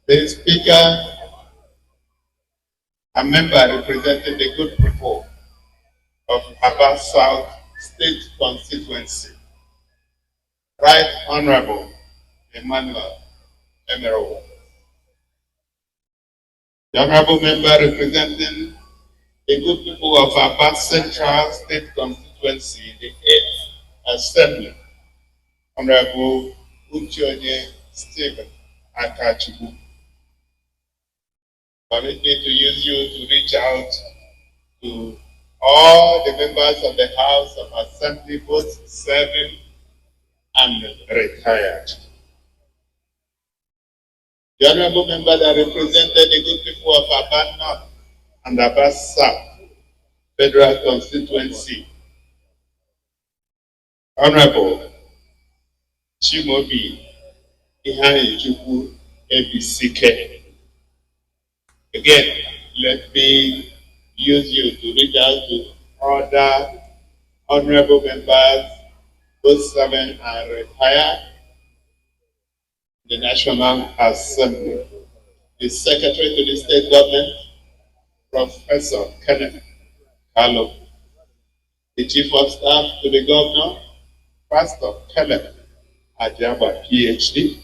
The speaker, a member representing the good people of Aba South State Constituency, Right Honorable Emmanuel Emerald. The Honorable Member representing the good people of Aba Central State Constituency, the 8th Assembly, Honorable Uchonye Stephen Akachibu. Permit me to use you to reach out to all the members of the House of Assembly, both serving and retired. The honorable member that represented the good people of Aba North and Aba South Federal Constituency, Honorable Chimobi Ihaichukwu Ebisike. Again, let me use you to reach out to other honorable members, both serving and retired, the National Assembly, the Secretary to the State Government, Professor Kenneth Carlo, the Chief of Staff to the Governor, Pastor Kenneth Ajaba, PhD,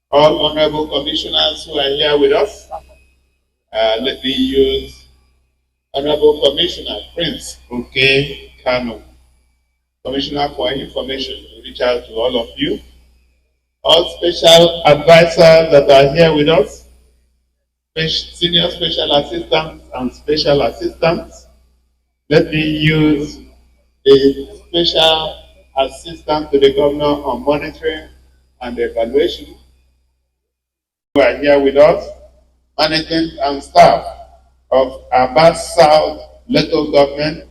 all honorable commissioners who are here with us. Let me use Honorable Commissioner Prince Oke Kano, Commissioner for Information, to reach out to all of you. All special advisors that are here with us, senior special assistants and special assistants. Let me use the special assistant to the Governor on Monitoring and Evaluation who are here with us, management and staff of Aba South local government,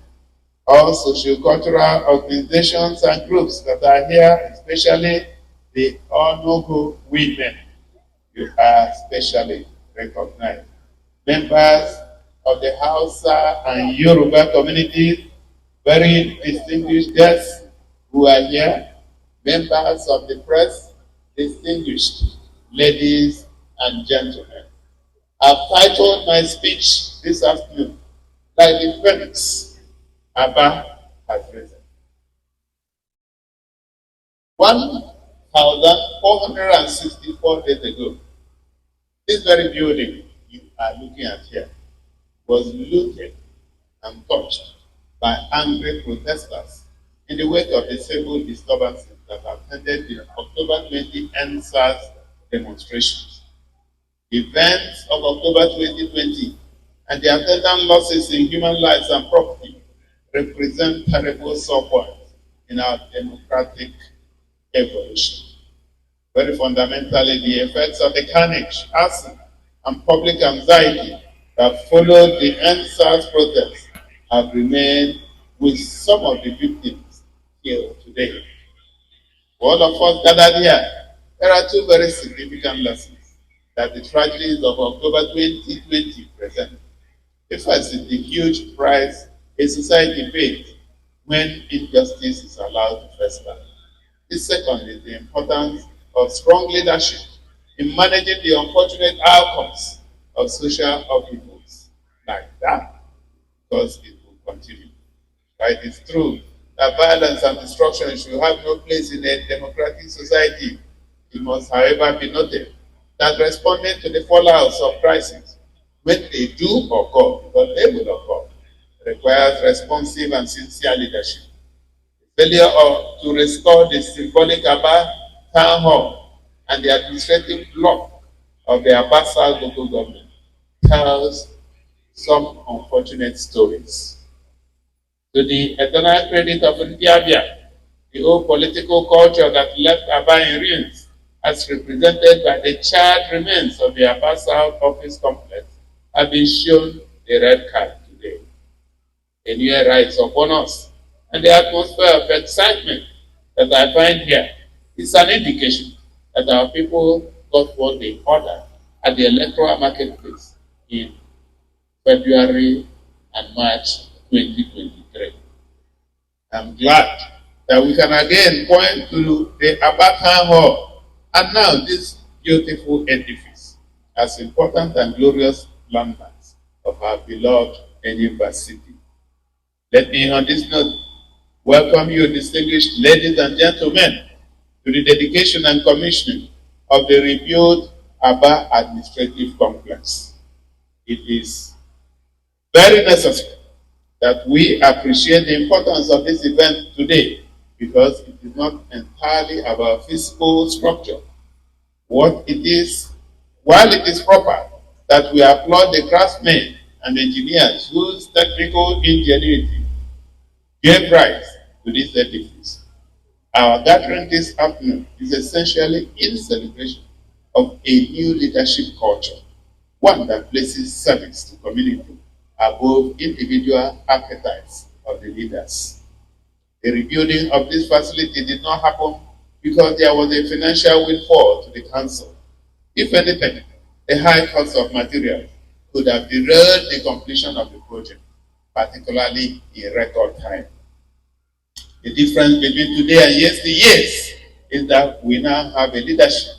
all socio-cultural organizations and groups that are here, especially the Onogo women. You are specially recognized. Members of the Hausa and Yoruba communities, very distinguished guests who are here, members of the press, distinguished ladies and gentlemen. I've titled my speech this afternoon, Like the Phoenix, Aba has risen. 1,464 days ago, this very building you are looking at here was looted and touched by angry protesters in the wake of the civil disturbances that attended the October 20 NSAS demonstrations. Events of October 2020 and the attendant losses in human lives and property represent terrible sore points in our democratic evolution. Very fundamentally, the effects of the carnage, arson, and public anxiety that followed the NSAS protests have remained with some of the victims here today. For all of us gathered here, there are two very significant lessons that the tragedies of October 2020 present. The first is the huge price a society pays when injustice is allowed to fester. The second is the importance of strong leadership in managing the unfortunate outcomes of social upheavals like that, because it will continue. Right? It's true that violence and destruction should have no place in a democratic society. It must, however, be noted that responding to the fallouts of crises, when they do occur, because they will occur, requires responsive and sincere leadership. The failure to restore the symbolic Aba Town Hall and the administrative block of the Aba South local government tells some unfortunate stories. To the eternal credit of Ndiabia, the old political culture that left Aba in ruins, as represented by the charred remains of the Aba South office complex, have been shown the red card today. A new era is upon us, and the atmosphere of excitement that I find here is an indication that our people got what they ordered at the electoral marketplace in February and March 2023. I'm glad that we can again point to the Abba Hall and now this beautiful edifice as important and glorious landmarks of our beloved Edinburgh City. Let me on this note welcome you, distinguished ladies and gentlemen, to the dedication and commissioning of the rebuilt Aba Administrative Complex. It is very necessary that we appreciate the importance of this event today because it is not entirely about physical structure. What it is, while it is proper that we applaud the craftsmen and engineers whose technical ingenuity gave rise to this edifice, our gathering this afternoon is essentially in celebration of a new leadership culture, one that places service to community above individual archetypes of the leaders. The rebuilding of this facility did not happen because there was a financial windfall to the council. If anything, the high cost of materials could have derailed the completion of the project, particularly in record time. The difference between today and yesteryears is that we now have a leadership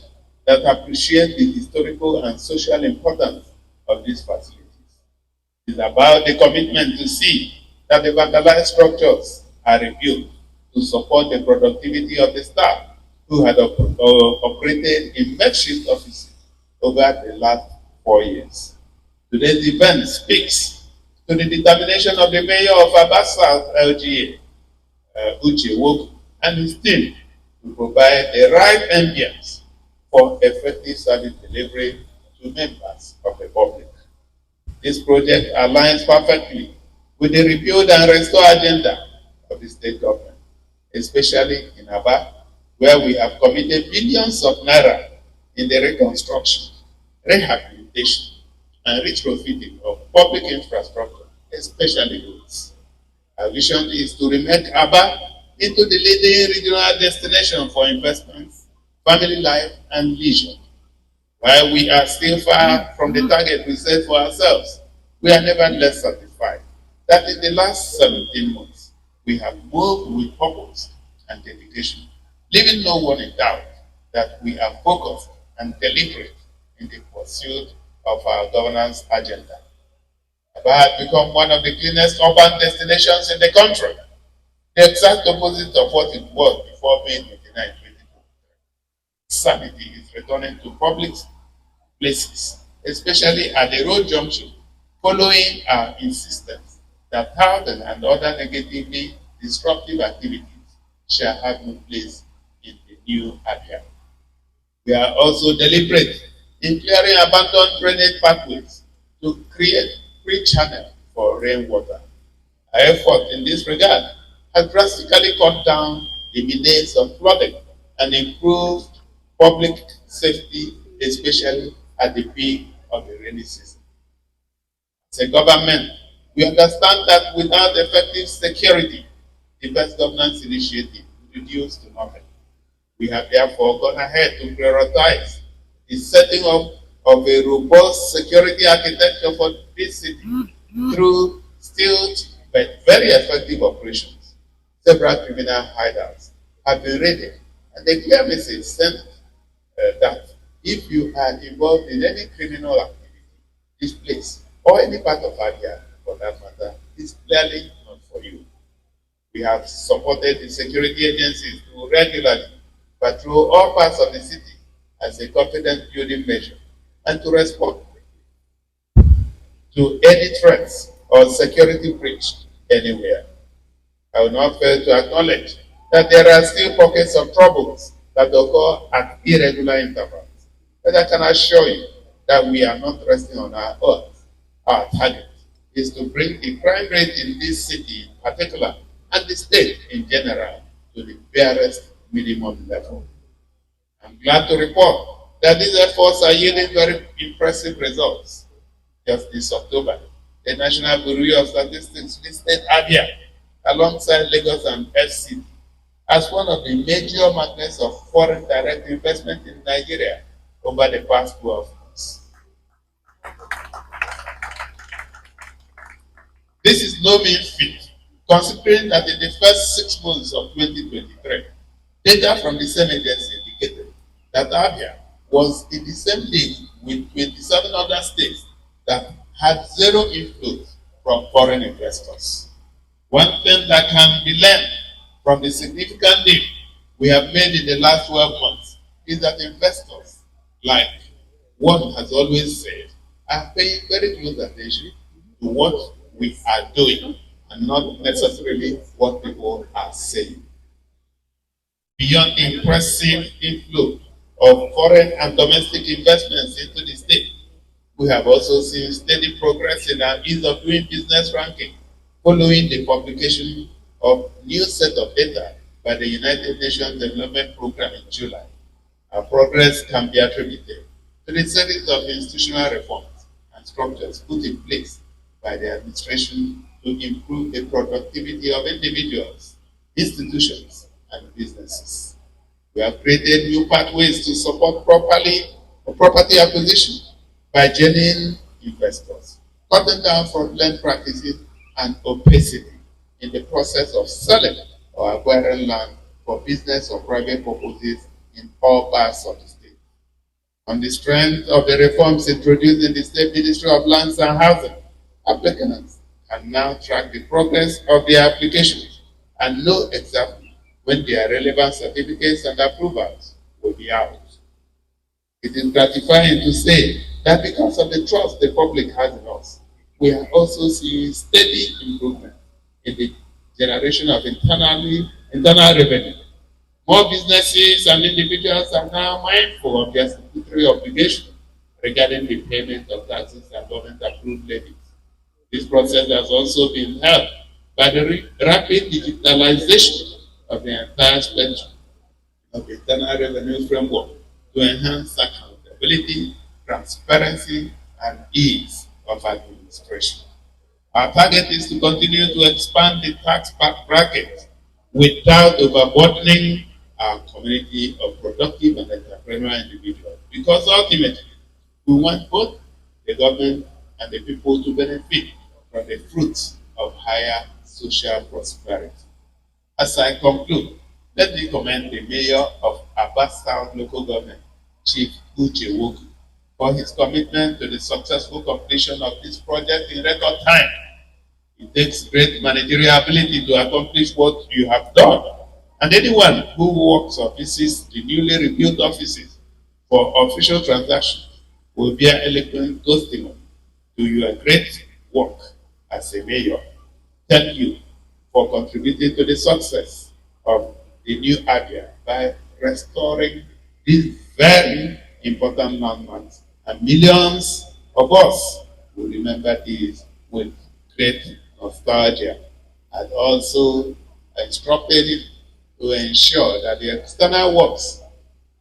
that appreciates the historical and social importance of these facilities. It is about the commitment to see that the vandalized structures are rebuilt to support the productivity of the staff who had operated in makeshift offices over the last 4 years. Today's event speaks to the determination of the mayor of Aba South LGA, Uche Woku, and his team to provide the right ambience for effective service delivery to members of the public. This project aligns perfectly with the rebuild and restore agenda of the state government, especially in Aba, where we have committed billions of naira in the reconstruction, rehabilitation, and retrofitting of public infrastructure, especially roads. Our vision is to remake Aba into the leading regional destination for investments, family life, and leisure. While we are still far from the target we set for ourselves, we are nevertheless satisfied that in the last 17 months, we have moved with purpose and dedication, leaving no one in doubt that we are focused and deliberate in the pursuit of our governance agenda. Aba has become one of the cleanest urban destinations in the country, the exact opposite of what it was before May 29, 2023. Sanity is returning to public places, especially at the road junction, following our insistence that housing and other negatively disruptive activities shall have no place in the new area. We are also deliberate in clearing abandoned drainage pathways to create free channel for rainwater. Our effort in this regard has drastically cut down the menace of flooding and improved public safety, especially at the peak of the rainy season. As a government, we understand that without effective security, the best governance initiative will reduce to nothing. We have therefore gone ahead to prioritize the setting up of a robust security architecture for this city through staged but very effective operations. Several criminal hideouts have been raided, and the clear message sent that if you are involved in any criminal activity, this place or any part of Abia, for that matter, is clearly not for you. We have supported the security agencies to regularly patrol all parts of the city as a confidence building measure and to respond to any threats or security breach anywhere. I will not fail to acknowledge that there are still pockets of troubles that occur at irregular intervals. But I can assure you that we are not resting on our oath. Our target is to bring the crime rate in this city in particular and the state in general to the barest minimum level. I'm glad to report that these efforts are yielding very impressive results. Just this October, the National Bureau of Statistics listed Abia alongside Lagos and FCT as one of the major magnets of foreign direct investment in Nigeria over the past 12 months. This is no mean feat, considering that in the first 6 months of 2023, data from the same agency indicated that Abia was in the same league with 27 other states that had zero inflows from foreign investors. One thing that can be learned from the significant leap we have made in the last 12 months is that investors, like one has always said, are paying very close attention to what we are doing and not necessarily what people are saying. Beyond impressive inflow of foreign and domestic investments into the state, we have also seen steady progress in our ease of doing business ranking following the publication of new set of data by the United Nations Development Programme in July. Our progress can be attributed to the series of institutional reforms and structures put in place by the administration to improve the productivity of individuals, institutions, and businesses. We have created new pathways to support property acquisition by genuine investors, cutting down fraudulent practices and opacity in the process of selling or acquiring land for business or private purposes in all parts of the state. On the strength of the reforms introduced in the State Ministry of Lands and Housing, applicants can now track the progress of their applications and know exactly when their relevant certificates and approvals will be out. It is gratifying to say that because of the trust the public has in us, we are also seeing steady improvement in the generation of internal revenue. More businesses and individuals are now mindful of their statutory obligation regarding the payment of taxes and government-approved levies. This process has also been helped by the rapid digitalization of the entire spectrum of the internal revenue framework to enhance accountability, transparency, and ease of administration. Our target is to continue to expand the tax bracket without overburdening our community of productive and entrepreneurial individuals, because ultimately we want both the government and the people to benefit from the fruits of higher social prosperity. As I conclude, let me commend the Mayor of Aba South Local Government, Chief Uche Wogu, for his commitment to the successful completion of this project in record time. It takes great managerial ability to accomplish what you have done, and anyone who works or visits the newly rebuilt offices for official transactions will bear eloquent testimony to your great work as a mayor. Thank you for contributing to the success of the new Abia by restoring these very important landmarks, and millions of us will remember these with great nostalgia, and also instructed him to ensure that the external works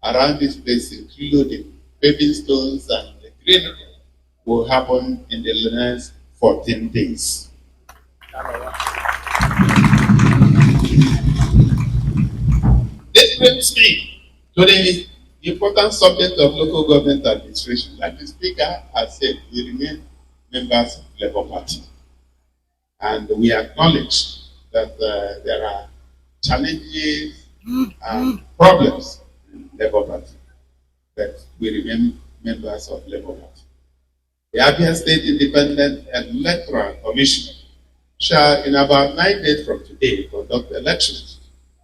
around this place, including paving stones and the greenery, will happen in the next 14 days. This brings me to the important subject of local government administration. Like the Speaker has said, we remain members of the Labour Party. And we acknowledge that there are challenges and problems in the Labour Party, but we remain members of the Labour Party. The Abia State Independent Electoral Commission shall, in about 9 days from today, conduct elections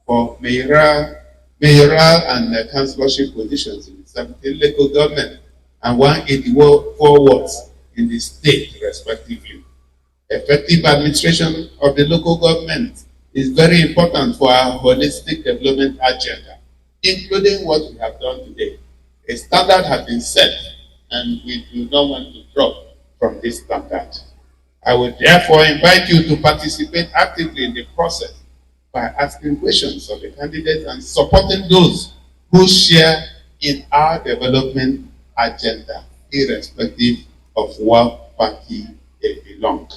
for mayoral and councillorship positions in 17 local government and 184 wards in the state, respectively. Effective administration of the local government is very important for our holistic development agenda, including what we have done today. A standard has been set, and we do not want to drop from this standard. I would therefore invite you to participate actively in the process by asking questions of the candidates and supporting those who share in our development agenda, irrespective of what party they belong to.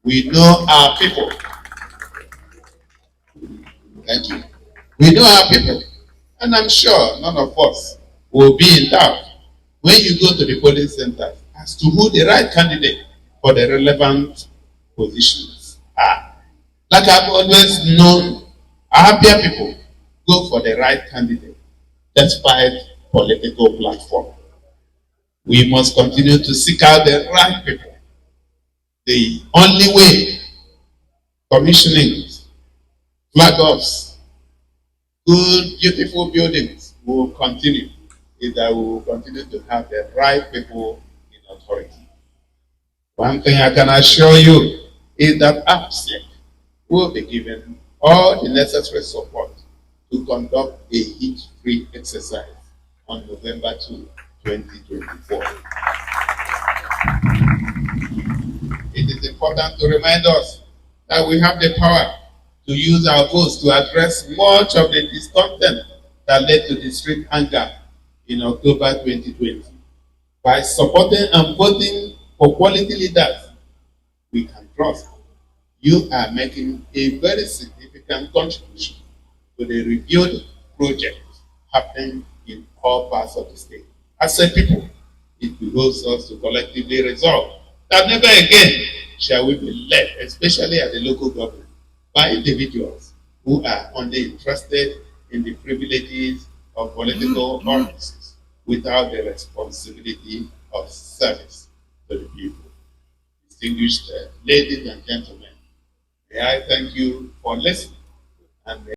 We know our people. Thank you. We know our people, and I'm sure none of us will be in doubt when you go to the polling center as to who the right candidate for the relevant positions are. Like I've always known, happier people go for the right candidate despite political platform. We must continue to seek out the right people. The only way commissioning, flag offs, good, beautiful buildings will continue is that we will continue to have the right people in authority. One thing I can assure you is that APSEC will be given all the necessary support to conduct a heat-free exercise on November 2, 2024. It is important to remind us that we have the power to use our votes to address much of the discontent that led to the street anger in October 2020. By supporting and voting for quality leaders we can trust, you are making a very significant contribution to the rebuild project happening in all parts of the state. As a people, it behooves us to collectively resolve that never again shall we be led, especially at the local government, by individuals who are only interested in the privileges of political offices without the responsibility of service to the people. Distinguished ladies and gentlemen, may I thank you for listening and